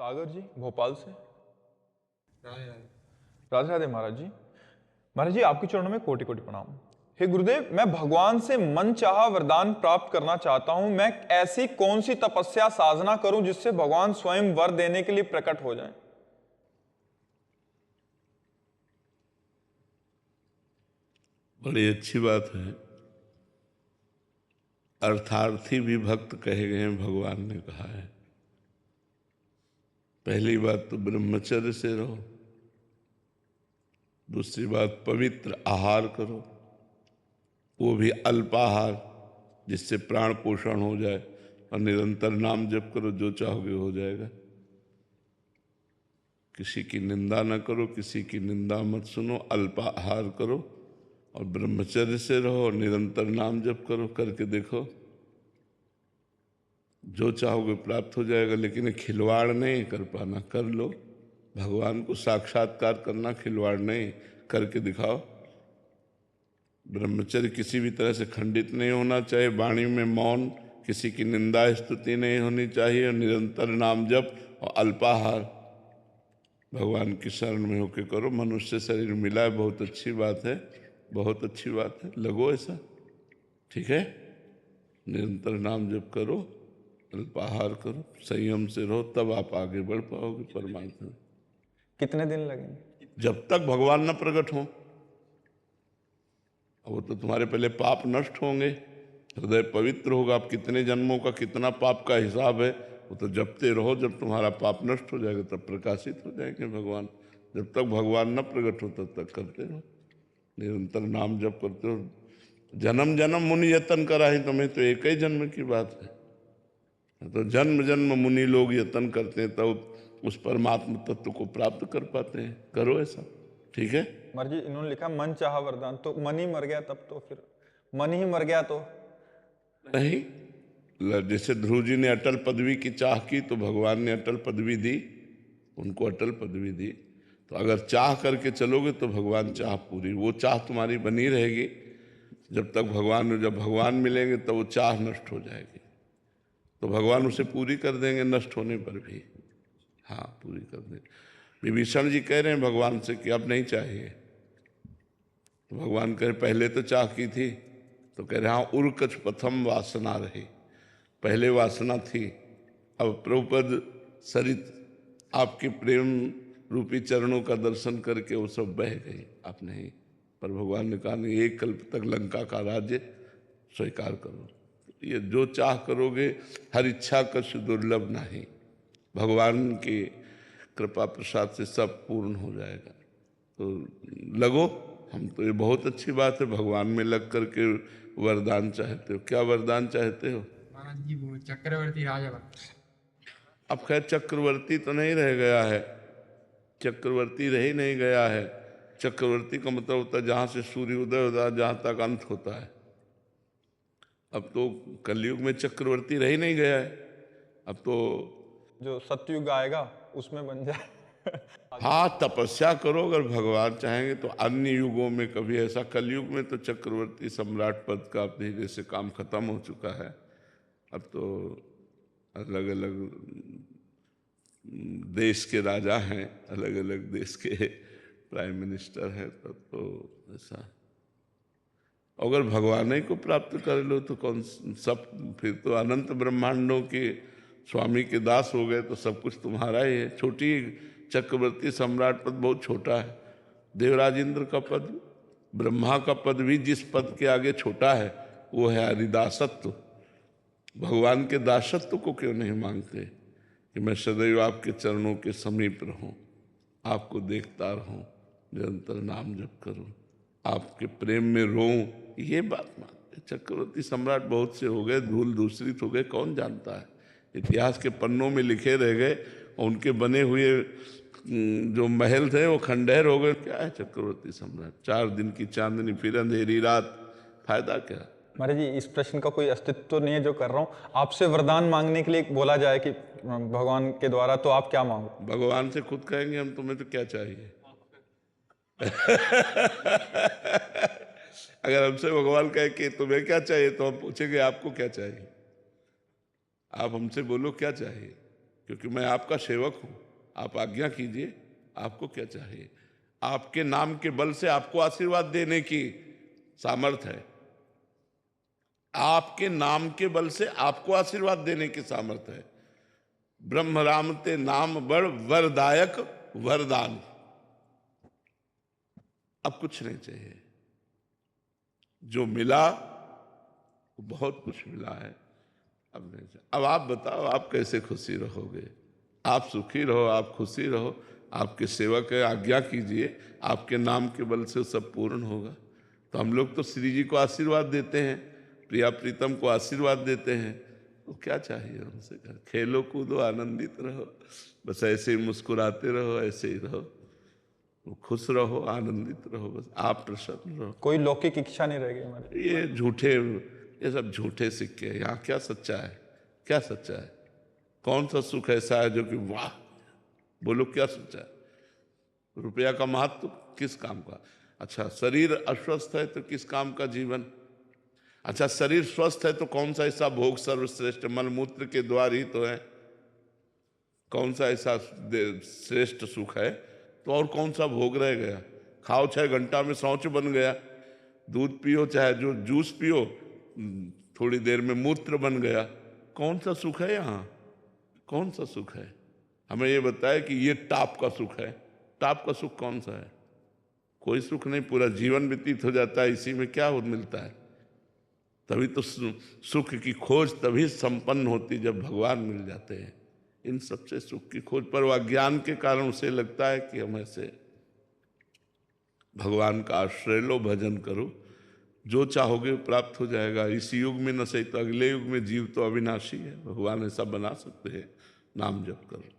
सागर जी भोपाल से। राधे राधे। राधे राधे महाराज जी। महाराज जी आपके चरणों में कोटि कोटि प्रणाम। हे गुरुदेव, मैं भगवान से मन चाहा वरदान प्राप्त करना चाहता हूं। मैं ऐसी कौन सी तपस्या साधना करूं जिससे भगवान स्वयं वर देने के लिए प्रकट हो जाएं? बड़ी अच्छी बात है। अर्थार्थी भी भक्त कहे गए हैं, भगवान ने कहा है। पहली बात तो ब्रह्मचर्य से रहो, दूसरी बात पवित्र आहार करो, वो भी अल्पाहार जिससे प्राण पोषण हो जाए, और निरंतर नाम जप करो, जो चाहोगे हो जाएगा। किसी की निंदा न करो, किसी की निंदा मत सुनो, अल्पाहार करो और ब्रह्मचर्य से रहो और निरंतर नाम जप करो। करके देखो, जो चाहोगे प्राप्त हो जाएगा। लेकिन खिलवाड़ नहीं कर पाना, कर लो। भगवान को साक्षात्कार करना खिलवाड़ नहीं, करके दिखाओ। ब्रह्मचर्य किसी भी तरह से खंडित नहीं होना चाहिए, वाणी में मौन, किसी की निंदा स्तुति नहीं होनी चाहिए, निरंतर नाम जप और अल्पाहार। भगवान की शरण में होके करो। मनुष्य शरीर मिला है, बहुत अच्छी बात है, बहुत अच्छी बात है, लगो ऐसा, ठीक है। निरंतर नाम जप करो, अल्पाहार करो, संयम से रहो, तब आप आगे बढ़ पाओगे परमात्मा। कितने दिन लगेंगे? जब तक भगवान न प्रकट हो। वो तो तुम्हारे पहले पाप नष्ट होंगे, हृदय पवित्र होगा। आप कितने जन्मों का कितना पाप का हिसाब है, वो तो जपते रहो। जब तुम्हारा पाप नष्ट हो जाएगा तब प्रकाशित हो जाएंगे भगवान। जब तक भगवान न प्रकट हो तब तक करते रहो, निरंतर नाम जप करते रहो। जन्म जन्म मुनि यतन करा ही तुम्हें, तो एक ही जन्म की बात है। तो जन्म जन्म मुनि लोग यतन करते हैं, तब उस परमात्मा तत्व को प्राप्त कर पाते हैं। करो ऐसा, ठीक है। महाराज जी इन्होंने लिखा मन चाहा वरदान, तो मन ही मर गया तब तो फिर मन ही मर गया तो नहीं, जैसे ध्रुव जी ने अटल पदवी की चाह की तो भगवान ने अटल पदवी दी, उनको अटल पदवी दी। तो अगर चाह करके चलोगे तो भगवान चाह पूरी, वो चाह तुम्हारी बनी रहेगी जब तक भगवान, जब भगवान मिलेंगे तब वो चाह नष्ट हो जाएगी, तो भगवान उसे पूरी कर देंगे नष्ट होने पर भी। हाँ, पूरी कर देंगे। विभीषण जी कह रहे हैं भगवान से कि अब नहीं चाहिए, तो भगवान कह रहे पहले तो चाह की थी, तो कह रहे हाँ, उर्कच प्रथम वासना रही, पहले वासना थी, अब प्रभुपद सरित आपके प्रेम रूपी चरणों का दर्शन करके वो सब बह गई। आप नहीं, पर भगवान ने कहा नहीं, एक कल्प तक लंका का राज्य स्वीकार करो। ये जो चाह करोगे, हर इच्छा कछु दुर्लभ नहीं, भगवान की कृपा प्रसाद से सब पूर्ण हो जाएगा। तो लगो, हम तो, ये बहुत अच्छी बात है, भगवान में लग करके वरदान चाहते हो। क्या वरदान चाहते हो? महाराज जी वो चक्रवर्ती राजा बन। अब खैर चक्रवर्ती तो नहीं रह गया है, चक्रवर्ती रह ही नहीं गया है। चक्रवर्ती का मतलब होता है जहाँ से सूर्य उदय होता है जहाँ तक अंत होता है। अब तो कलयुग में चक्रवर्ती रह ही नहीं गया है, अब तो जो सतयुग आएगा उसमें बन जाए। हाँ, तपस्या करो, अगर भगवान चाहेंगे तो अन्य युगों में कभी ऐसा। कलयुग में तो चक्रवर्ती सम्राट पद का धीरे से काम खत्म हो चुका है। अब तो अलग अलग देश के राजा हैं, अलग अलग देश के प्राइम मिनिस्टर हैं, तब तो ऐसा। अगर भगवान ही को प्राप्त कर लो तो कौन सब, फिर तो अनंत ब्रह्मांडों के स्वामी के दास हो गए, तो सब कुछ तुम्हारा ही है। छोटी चक्रवर्ती सम्राट पद बहुत छोटा है। देवराज इंद्र का पद, ब्रह्मा का पद भी जिस पद के आगे छोटा है वो है हरिदासत्व। भगवान के दासत्व को क्यों नहीं मांगते कि मैं सदैव आपके चरणों के समीप रहूं, आपको देखता रहूं, निरंतर नाम जप करूं, आपके प्रेम में रोऊं, ये बात मानते। चक्रवर्ती सम्राट बहुत से हो गए, धूल दूसरित हो गए, कौन जानता है। इतिहास के पन्नों में लिखे रह गए, और उनके बने हुए जो महल थे वो खंडहर हो गए। क्या है चक्रवर्ती सम्राट, 4 दिन की चांदनी फिर अंधेरी रात, फायदा क्या। महाराज जी इस प्रश्न का कोई अस्तित्व तो नहीं है जो कर रहा हूँ। आपसे वरदान मांगने के लिए बोला जाए कि भगवान के द्वारा, तो आप क्या मांगो? भगवान से खुद कहेंगे हम, तुम्हें तो क्या चाहिए। अगर हमसे भगवान कहे कि तुम्हें क्या चाहिए, तो हम पूछेंगे आपको क्या चाहिए। आप हमसे बोलो क्या चाहिए, क्योंकि मैं आपका सेवक हूं। आप आज्ञा कीजिए, आपको क्या चाहिए। आपके नाम के बल से आपको आशीर्वाद देने की सामर्थ है। आपके नाम के बल से आपको आशीर्वाद देने की सामर्थ है। ब्रह्म राम ते नाम बड़ वरदायक वरदान। अब कुछ नहीं चाहिए। जो मिला वो बहुत कुछ मिला है, अब नहीं चाहिए। अब आप बताओ, आप कैसे खुशी रहोगे। आप सुखी रहो, आप खुशी रहो, आपके सेवक है, आज्ञा कीजिए, आपके नाम के बल से सब पूर्ण होगा। तो हम लोग तो श्री जी को आशीर्वाद देते हैं, प्रिया प्रीतम को आशीर्वाद देते हैं, तो क्या चाहिए हमसे। खेलो कूदो आनंदित रहो, बस ऐसे ही मुस्कुराते रहो, ऐसे ही रहो, खुश रहो, आनंदित रहो, बस आप प्रसन्न रहो। कोई लौकिक इच्छा नहीं रह गई हमारी। ये झूठे, ये सब झूठे सिक्के हैं। यहाँ क्या सच्चा है, क्या सच्चा है। कौन सा सुख ऐसा है जो कि वाह, बोलो क्या सच्चा है। रुपया का महत्व किस काम का। अच्छा, शरीर अस्वस्थ है तो किस काम का जीवन। अच्छा, शरीर स्वस्थ है तो कौन सा ऐसा भोग सर्वश्रेष्ठ, मलमूत्र के द्वार ही तो है। कौन सा ऐसा श्रेष्ठ सुख है, तो और कौन सा भोग रह गया। खाओ 6 घंटा में शौच बन गया, दूध पियो चाहे जो जूस पियो, थोड़ी देर में मूत्र बन गया। कौन सा सुख है यहाँ, कौन सा सुख है। हमें ये बताए कि ये टाप का सुख है। टाप का सुख कौन सा है। कोई सुख नहीं, पूरा जीवन व्यतीत हो जाता है इसी में, क्या मिलता है। तभी तो सुख की खोज तभी संपन्न होती जब भगवान मिल जाते हैं। इन सबसे सुख की खोज पर वह ज्ञान के कारण उसे लगता है कि हम ऐसे भगवान का आश्रय लो, भजन करो, जो चाहोगे प्राप्त हो जाएगा। इस युग में न सही तो अगले युग में जीव तो अविनाशी है, भगवान ऐसा बना सकते हैं। नाम जप करो।